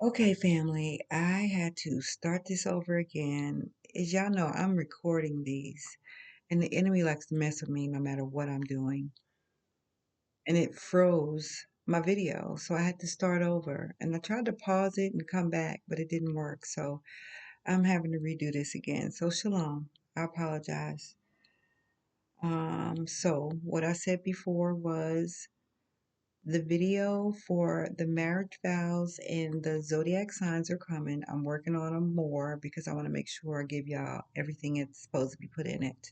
Okay, family, I had to start this over again. As y'all know, I'm recording these, and the enemy likes to mess with me no matter what I'm doing. And it froze my video, so I had to start over. And I tried to pause it and come back, but it didn't work. So I'm having to redo this again. So, shalom. I apologize. So what I said before was the video for the marriage vows and the zodiac signs are coming. I'm working on them more because I want to make sure I give y'all everything it's supposed to be put in it.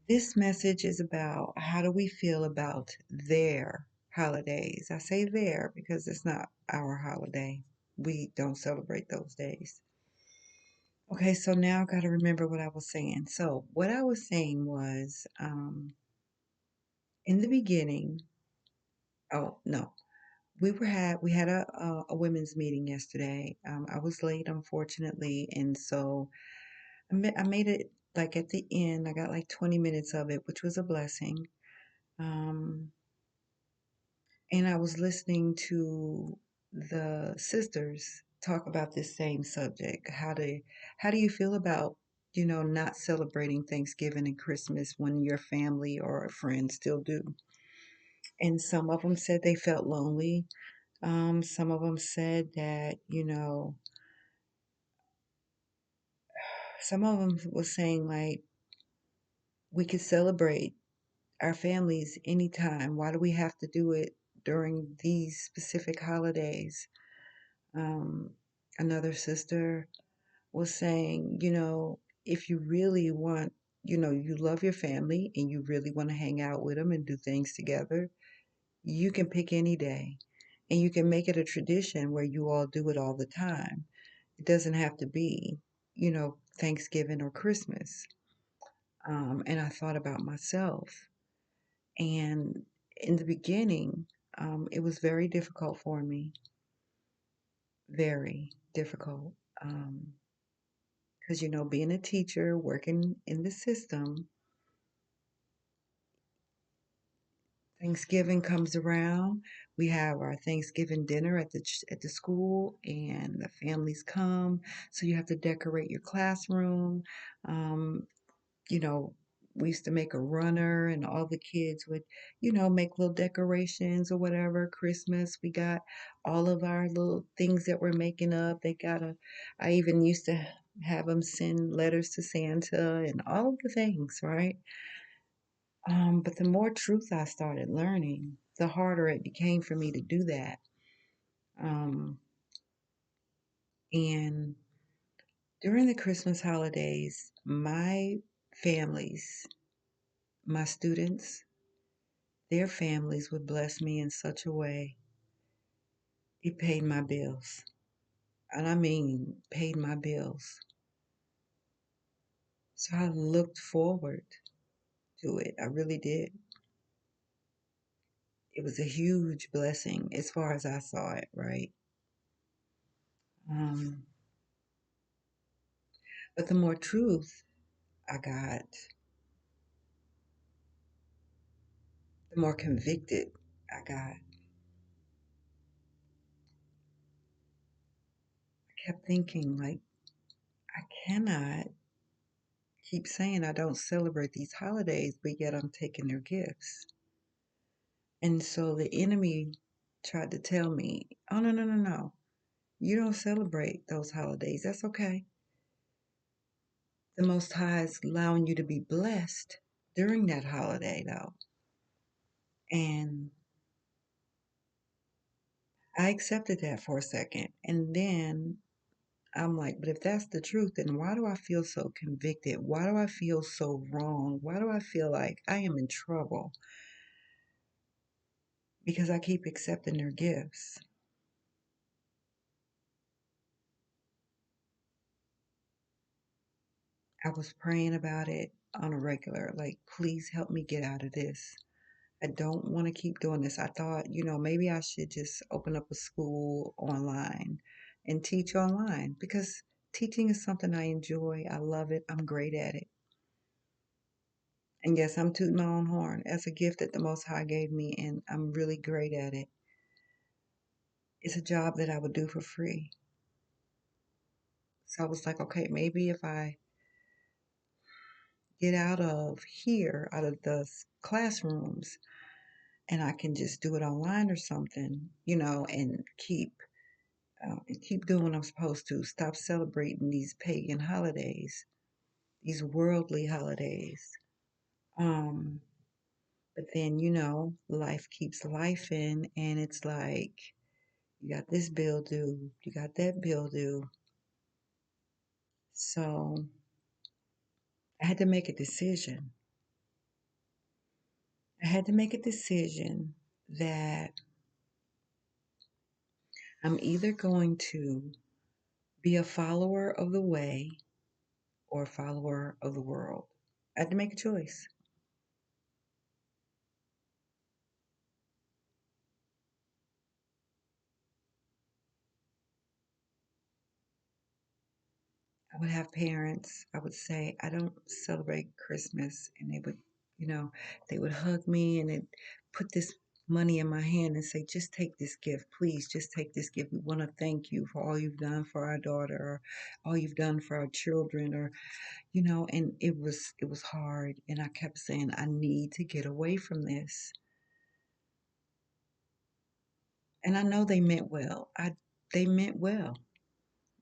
This message is about how do we feel about their holidays. I say their because it's not our holiday. We don't celebrate those days. Okay, so now I got to remember what I was saying. So, what I was saying was in the beginning, oh no, we had a women's meeting yesterday. I was late, unfortunately, and so I made it like at the end. I got like 20 minutes of it, which was a blessing. Um, and I was listening to the sisters talk about this same subject. How do you feel about not celebrating Thanksgiving and Christmas when your family or friends still do? And some of them said they felt lonely. Some of them said that, some of them was saying like we could celebrate our families anytime. Why do we have to do it during these specific holidays? Um, Another sister was saying, if you really want, you love your family and you really want to hang out with them and do things together, you can pick any day and you can make it a tradition where you all do it all the time. It doesn't have to be, Thanksgiving or Christmas. And I thought about myself. And in the beginning, it was very difficult for me, very difficult. Because, being a teacher, working in the system, Thanksgiving comes around. We have our Thanksgiving dinner at the school, and the families come. So you have to decorate your classroom. Um, you know, we used to make a runner and all the kids would, make little decorations or whatever. Christmas, we got all of our little things that we're making up. I even used to have them send letters to Santa and all of the things, right? But the more truth I started learning, the harder it became for me to do that. Um, and during the Christmas holidays, my families, my students, their families would bless me in such a way. It paid my bills. And I mean, paid my bills. So I looked forward to it. I really did. It was a huge blessing as far as I saw it, right? Um, but the more truth I got, the more convicted I got. I kept thinking, like, I cannot keep saying I don't celebrate these holidays, but yet I'm taking their gifts. And so the enemy tried to tell me, oh, no, no, no, no. You don't celebrate those holidays. That's okay. The Most High is allowing you to be blessed during that holiday, though. And I accepted that for a second. And then I'm like, but if that's the truth, then why do I feel so convicted? Why do I feel so wrong? Why do I feel like I am in trouble? Because I keep accepting their gifts. I was praying about it on a regular, like, please help me get out of this. I don't want to keep doing this. I thought, maybe I should just open up a school online and teach online because teaching is something I enjoy. I love it. I'm great at it. And yes, I'm tooting my own horn. That's a gift that the Most High gave me, and I'm really great at it. It's a job that I would do for free. So I was like, okay, maybe if I get out of here, out of the classrooms, and I can just do it online or something, and keep doing what I'm supposed to. Stop celebrating these pagan holidays, these worldly holidays. Um, but then, life keeps life in, and it's like you got this bill due, you got that bill due. So I had to make a decision. I had to make a decision that I'm either going to be a follower of the way or a follower of the world. I had to make a choice. I would have parents, I would say, I don't celebrate Christmas. And you know, they would hug me and put this money in my hand and say, just take this gift. Please, just take this gift. We want to thank you for all you've done for our daughter or all you've done for our children or, and it was hard. And I kept saying, I need to get away from this. And I know they meant well. They meant well.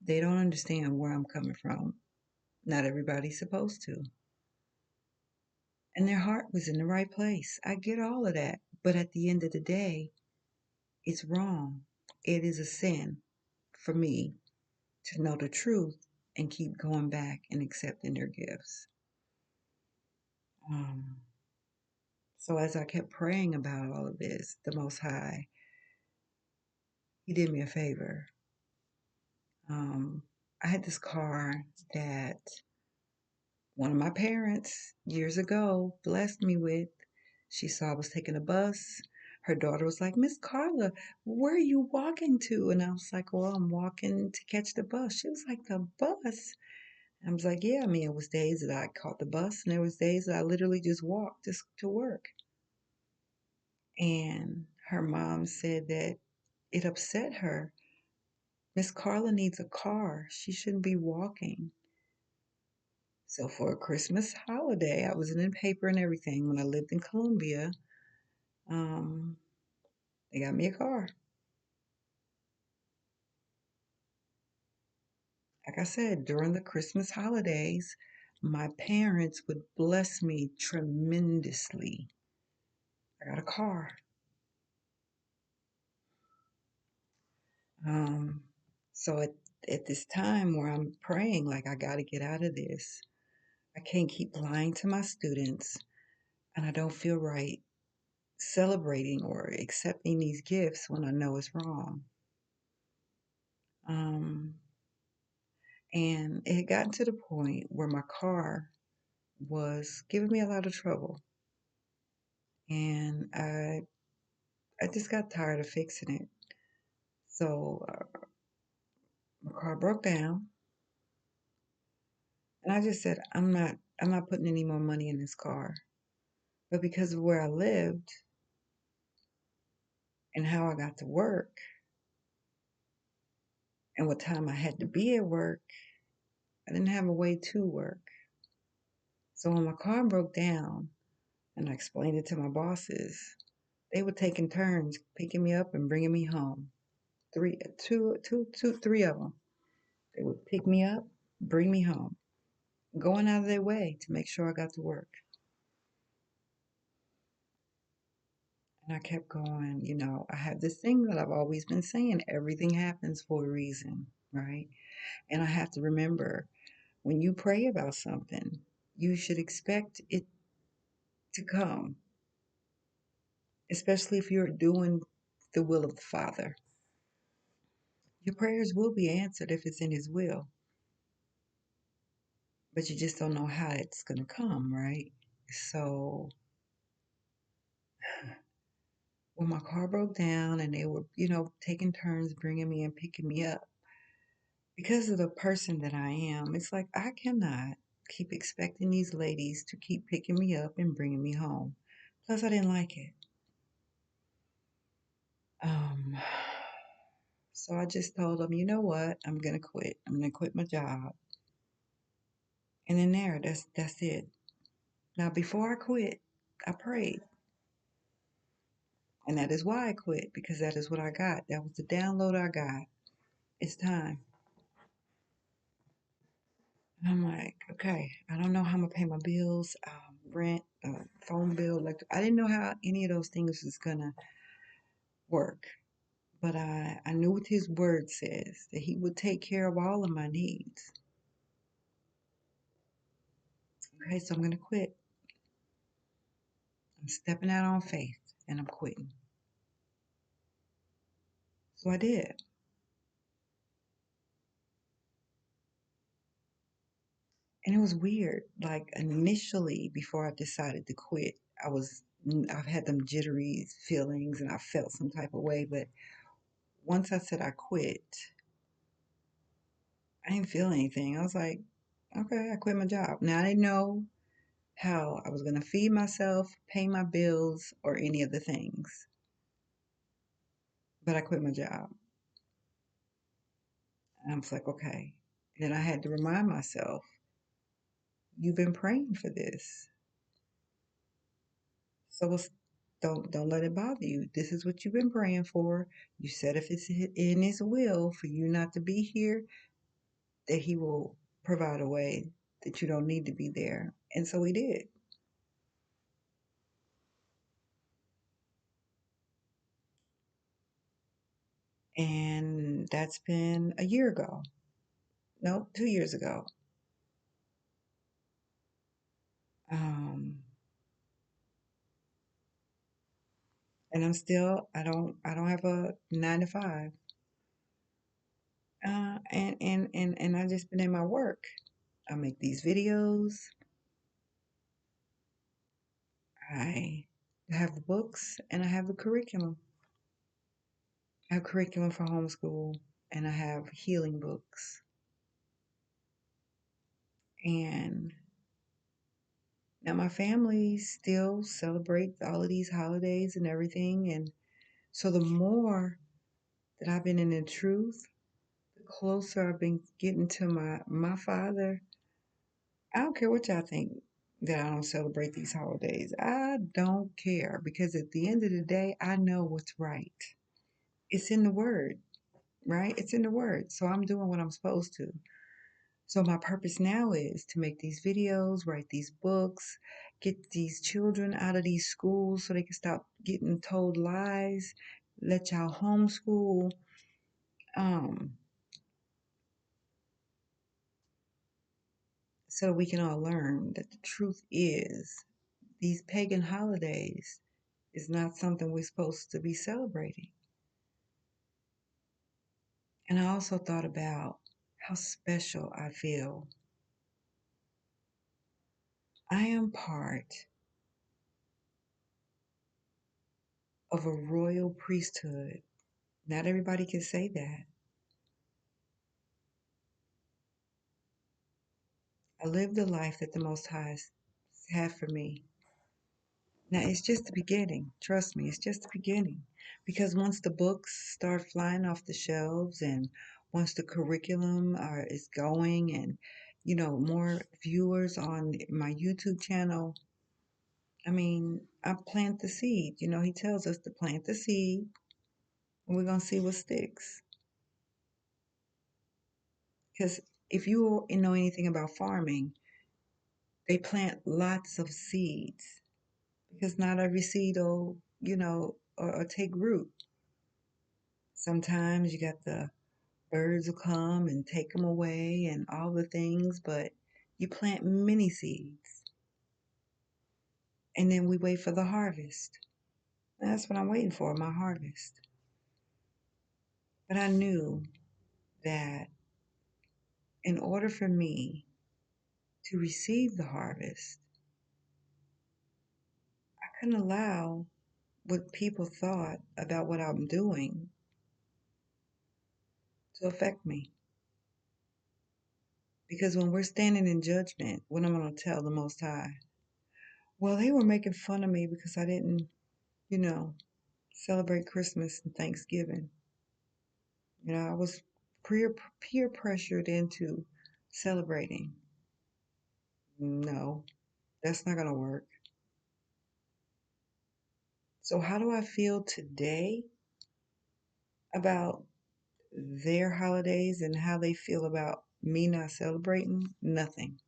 They don't understand where I'm coming from. Not everybody's supposed to. And their heart was in the right place. I get all of that. But at the end of the day, it's wrong. It is a sin for me to know the truth and keep going back and accepting their gifts. Um, so as I kept praying about all of this, the Most High, He did me a favor. Um, I had this car that one of my parents years ago blessed me with. She saw I was taking a bus. Her daughter was like, Miss Carla, where are you walking to? And I was like, well, I'm walking to catch the bus. She was like, the bus? I was like, yeah, I mean, it was days that I caught the bus and there was days that I literally just walked just to work. And her mom said that it upset her. Miss Carla needs a car. She shouldn't be walking. So for a Christmas holiday, I was in the paper and everything when I lived in Columbia. Um, they got me a car. Like I said, during the Christmas holidays, my parents would bless me tremendously. I got a car. Um, so at this time where I'm praying, like I got to get out of this, I can't keep lying to my students, and I don't feel right celebrating or accepting these gifts when I know it's wrong. Um, and it had gotten to the point where my car was giving me a lot of trouble, and I just got tired of fixing it. So my car broke down, and I just said, I'm not putting any more money in this car. But because of where I lived and how I got to work and what time I had to be at work, I didn't have a way to work. So when my car broke down and I explained it to my bosses, they were taking turns picking me up and bringing me home. Three of them. They would pick me up, bring me home, going out of their way to make sure I got to work. And I kept going, I have this thing that I've always been saying, everything happens for a reason, right? And I have to remember when you pray about something, you should expect it to come, especially if you're doing the will of the Father. Your prayers will be answered if it's in His will, but you just don't know how it's going to come, right? So when my car broke down and they were, taking turns bringing me and picking me up, because of the person that I am, it's like I cannot keep expecting these ladies to keep picking me up and bringing me home. Plus, I didn't like it. Um, So I just told him, you know what? I'm gonna quit. I'm gonna quit my job. And in there, that's it. Now before I quit, I prayed. And that is why I quit, because that is what I got. That was the download I got. It's time. And I'm like, okay, I don't know how I'm gonna pay my bills, rent, phone bill, electric. I didn't know how any of those things was gonna work. But I knew what his word says, that he would take care of all of my needs. Okay, so I'm gonna quit. I'm stepping out on faith and I'm quitting. So I did. And it was weird. Like initially, before I decided to quit, I've had them jittery feelings and I felt some type of way. But once I said I quit, I didn't feel anything. I was like, okay, I quit my job. Now I didn't know how I was going to feed myself, pay my bills, or any of the things. But I quit my job. And I was like, okay. And then I had to remind myself, you've been praying for this. So don't let it bother you. This is what you've been praying for. You said if it's in his will for you not to be here, that he will provide a way that you don't need to be there. And so he did. And that's been a year ago. No, 2 years ago. Um, and I don't have a 9 to 5. And I just been in my work. I make these videos. I have the books and I have the curriculum. I have curriculum for homeschool and I have healing books. And now my family still celebrates all of these holidays and everything. And so the more that I've been in the truth, the closer I've been getting to my father. I don't care what y'all think that I don't celebrate these holidays. I don't care because at the end of the day, I know what's right. It's in the word, right? It's in the word. So I'm doing what I'm supposed to. So my purpose now is to make these videos, write these books, get these children out of these schools so they can stop getting told lies, let y'all homeschool. Um, so we can all learn that the truth is these pagan holidays is not something we're supposed to be celebrating. And I also thought about how special I feel. I am part of a royal priesthood. Not everybody can say that. I lived the life that the Most High had for me. Now it's just the beginning. Trust me, it's just the beginning. Because once the books start flying off the shelves and once the curriculum is going and, more viewers on my YouTube channel, I mean, I plant the seed. He tells us to plant the seed and we're going to see what sticks. Because if you know anything about farming, they plant lots of seeds because not every seed will, or take root. Sometimes you got the birds will come and take them away and all the things, but you plant many seeds and then we wait for the harvest. That's what I'm waiting for, my harvest. But I knew that in order for me to receive the harvest, I couldn't allow what people thought about what I'm doing to affect me. Because when we're standing in judgment, what I'm going to tell the Most High? Well, they were making fun of me because I didn't, you know, celebrate Christmas and Thanksgiving. I was peer pressured into celebrating. No, that's not going to work. So, how do I feel today about their holidays and how they feel about me not celebrating? Nothing.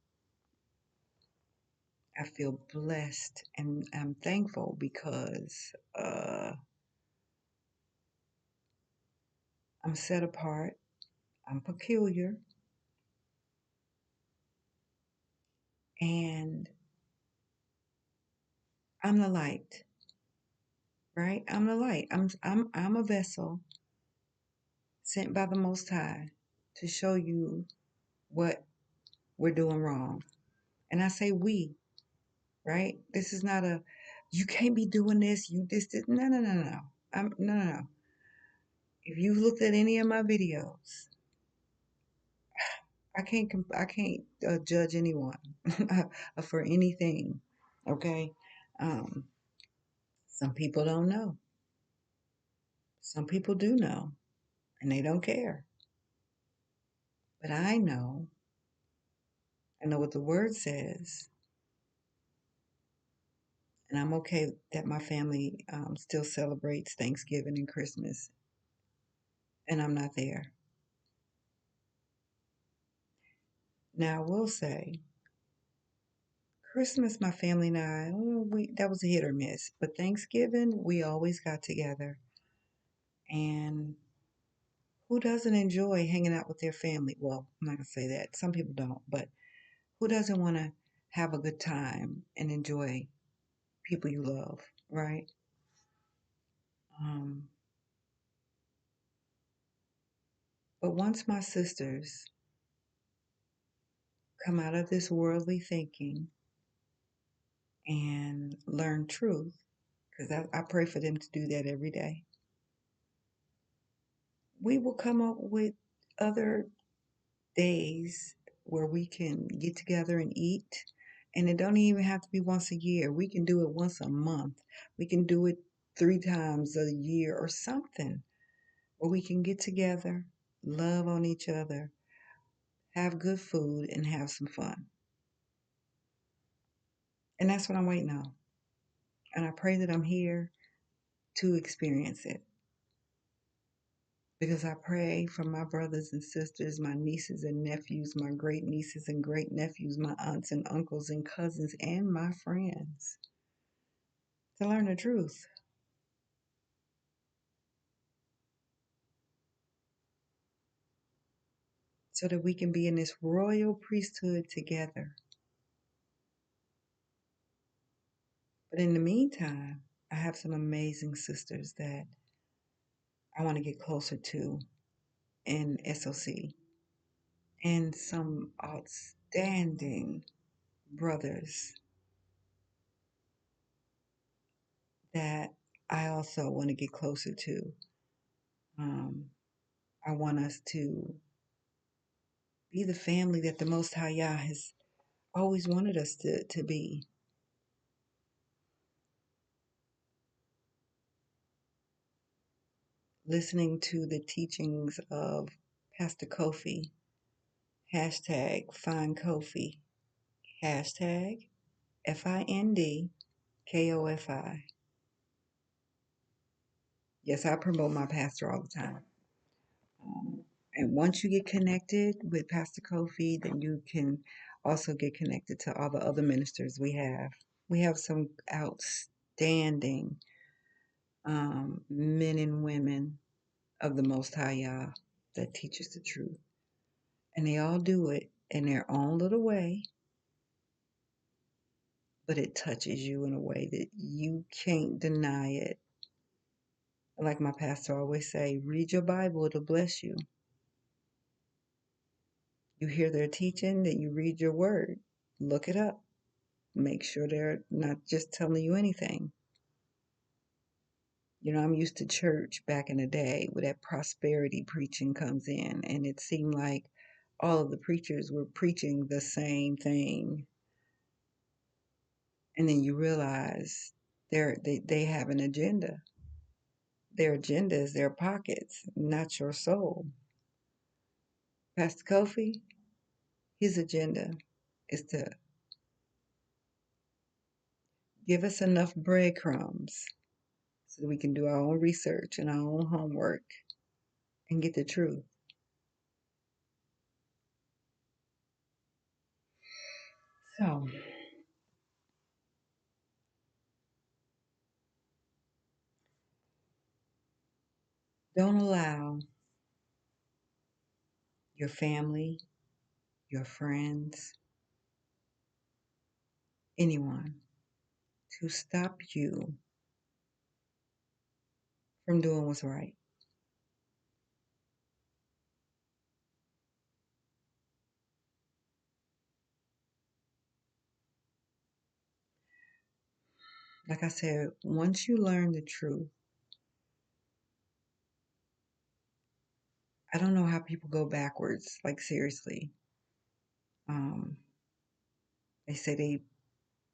I feel blessed and I'm thankful because I'm set apart, I'm peculiar, and I'm the light, right? I'm the light. I'm a vessel sent by the Most High to show you what we're doing wrong. And I say we, right? This is not a you can't be doing this, you this. No, no, no, no. No, no, no. If you looked at any of my videos, I can't judge anyone for anything. Okay, um, some people don't know. Some people do know, and they don't care. But I know. I know what the word says, and I'm okay that my family still celebrates Thanksgiving and Christmas, and I'm not there. Now I will say, Christmas, my family and I, we that was a hit or miss. But Thanksgiving, we always got together, and who doesn't enjoy hanging out with their family? Well, I'm not gonna say that. Some people don't, but who doesn't want to have a good time and enjoy people you love, right? Um, but once my sisters come out of this worldly thinking and learn truth, because I pray for them to do that every day, we will come up with other days where we can get together and eat. And it don't even have to be once a year. We can do it once a month. We can do it 3 times a year or something where we can get together, love on each other, have good food, and have some fun. And that's what I'm waiting on. And I pray that I'm here to experience it. Because I pray for my brothers and sisters, my nieces and nephews, my great nieces and great nephews, my aunts and uncles and cousins, and my friends to learn the truth so that we can be in this royal priesthood together. But in the meantime, I have some amazing sisters that I want to get closer to in SOC and some outstanding brothers that I also want to get closer to. Um, I want us to be the family that the Most High Yah has always wanted us to be. Listening to the teachings of Pastor Kofi, hashtag find Kofi, hashtag FINDKOFI. Yes, I promote my pastor all the time. And once you get connected with Pastor Kofi, then you can also get connected to all the other ministers we have. We have some outstanding men and women of the Most High Yah that teach us the truth. And they all do it in their own little way, but it touches you in a way that you can't deny it. Like my pastor always say, read your Bible, it'll bless you. You hear their teaching, then you read your word. Look it up. Make sure they're not just telling you anything. I'm used to church back in the day where that prosperity preaching comes in, and it seemed like all of the preachers were preaching the same thing. And then you realize they have an agenda. Their agenda is their pockets, not your soul. Pastor Kofi, his agenda is to give us enough breadcrumbs so that we can do our own research and our own homework and get the truth. So, don't allow your family, your friends, anyone to stop you from doing what's right. Like I said, once you learn the truth, I don't know how people go backwards. Like, seriously. Um, they say they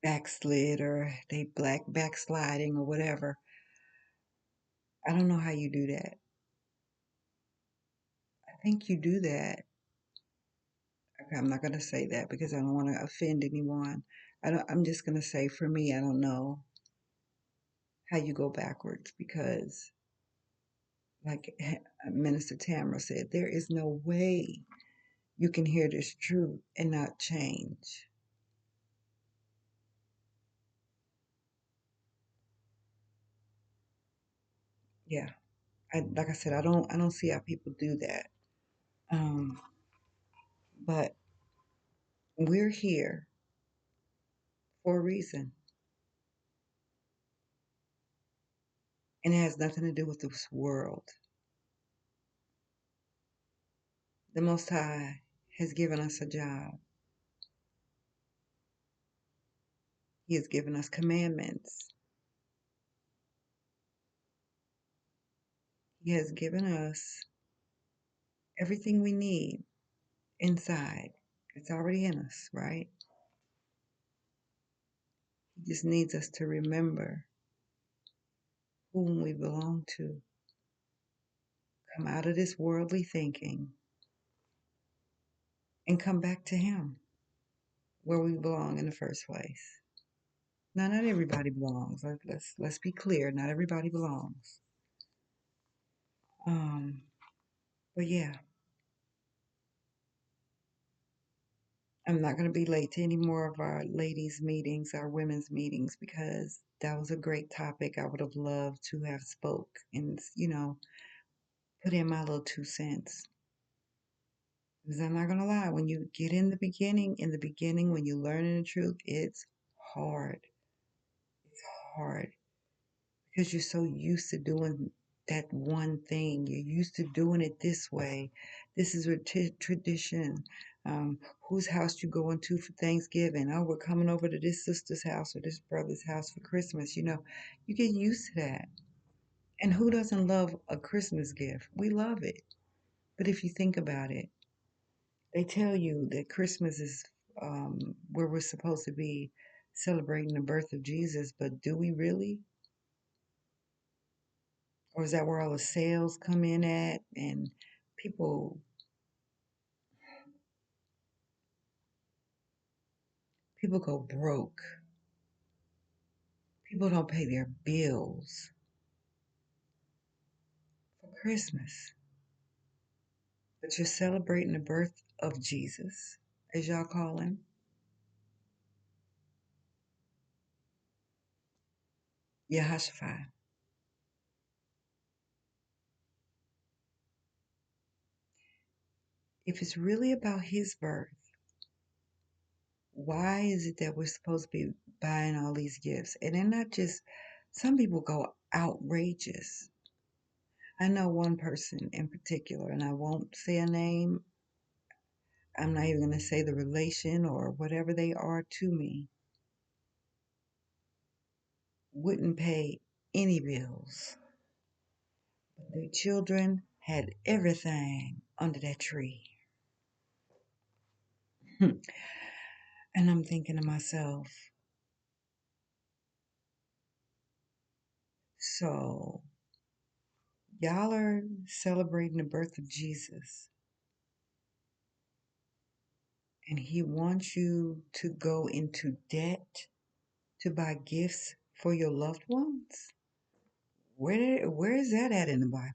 backslid or they backsliding or whatever. I don't know how you do that. I think you do that. Okay, I'm not going to say that because I don't want to offend anyone. I'm just going to say for me, I don't know how you go backwards because, like Minister Tamara said, there is no way you can hear this truth and not change. Yeah, like I said, I don't see how people do that. Um, but we're here for a reason, and it has nothing to do with this world. The Most High has given us a job. He has given us commandments. He has given us everything we need inside. It's already in us, right? He just needs us to remember whom we belong to. Come out of this worldly thinking and come back to Him where we belong in the first place. Now, not everybody belongs. Let's be clear. Not everybody belongs. Um, but yeah, I'm not going to be late to any more of our ladies' meetings, our women's meetings, because that was a great topic. I would have loved to have spoke and put in my little 2 cents. Because I'm not going to lie, when you get in the beginning, when you learn the truth, it's hard. It's hard because you're so used to doing that one thing. You're used to doing it this way. This is a tradition. Whose house you going to for Thanksgiving? Oh, we're coming over to this sister's house or this brother's house for Christmas. You get used to that. And who doesn't love a Christmas gift? We love it. But if you think about it, they tell you that Christmas is where we're supposed to be celebrating the birth of Jesus, but do we really? Or is that where all the sales come in at and people people go broke. People don't pay their bills for Christmas. But you're celebrating the birth of Jesus, as y'all call him. Yahashua. If it's really about his birth, why is it that we're supposed to be buying all these gifts? And they're not just, some people go outrageous. I know one person in particular, and I won't say a name. I'm not even going to say the relation or whatever they are to me. Wouldn't pay any bills. But their children had everything under that tree. And I'm thinking to myself, so Y'all are celebrating the birth of Jesus, and he wants you to go into debt to buy gifts for your loved ones? Where is that at in the Bible?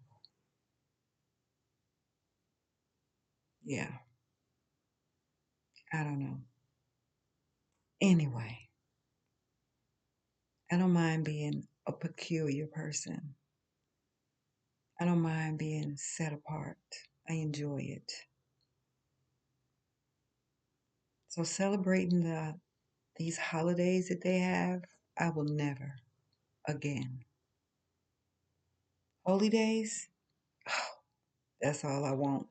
Yeah, I don't know. Anyway, I don't mind being a peculiar person. I don't mind being set apart. I enjoy it. So celebrating these holidays that they have, I will never again. Holy days, that's all I want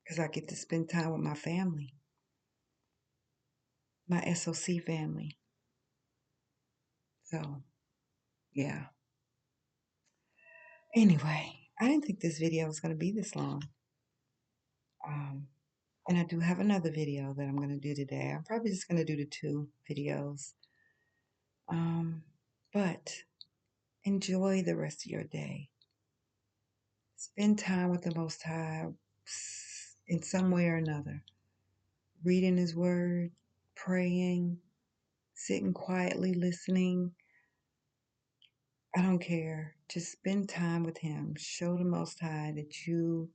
because I get to spend time with my family, my SOC family. So, yeah. Anyway, I didn't think this video was going to be this long. Um, and I do have another video that I'm going to do today. I'm probably just going to do the two videos. Um, but enjoy the rest of your day. Spend time with the Most High in some way or another. Reading His Word, praying, sitting quietly, listening. I don't care. Just spend time with Him. Show the Most High that you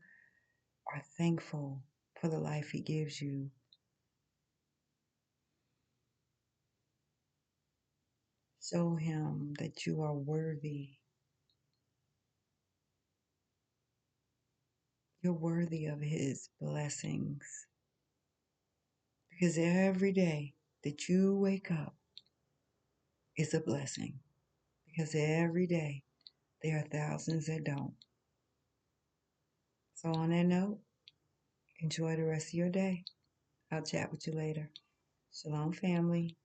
are thankful for the life He gives you. Show Him that you are worthy. You're worthy of His blessings. Because every day that you wake up is a blessing. Because every day there are thousands that don't. So, on that note, enjoy the rest of your day. I'll chat with you later. Shalom, family.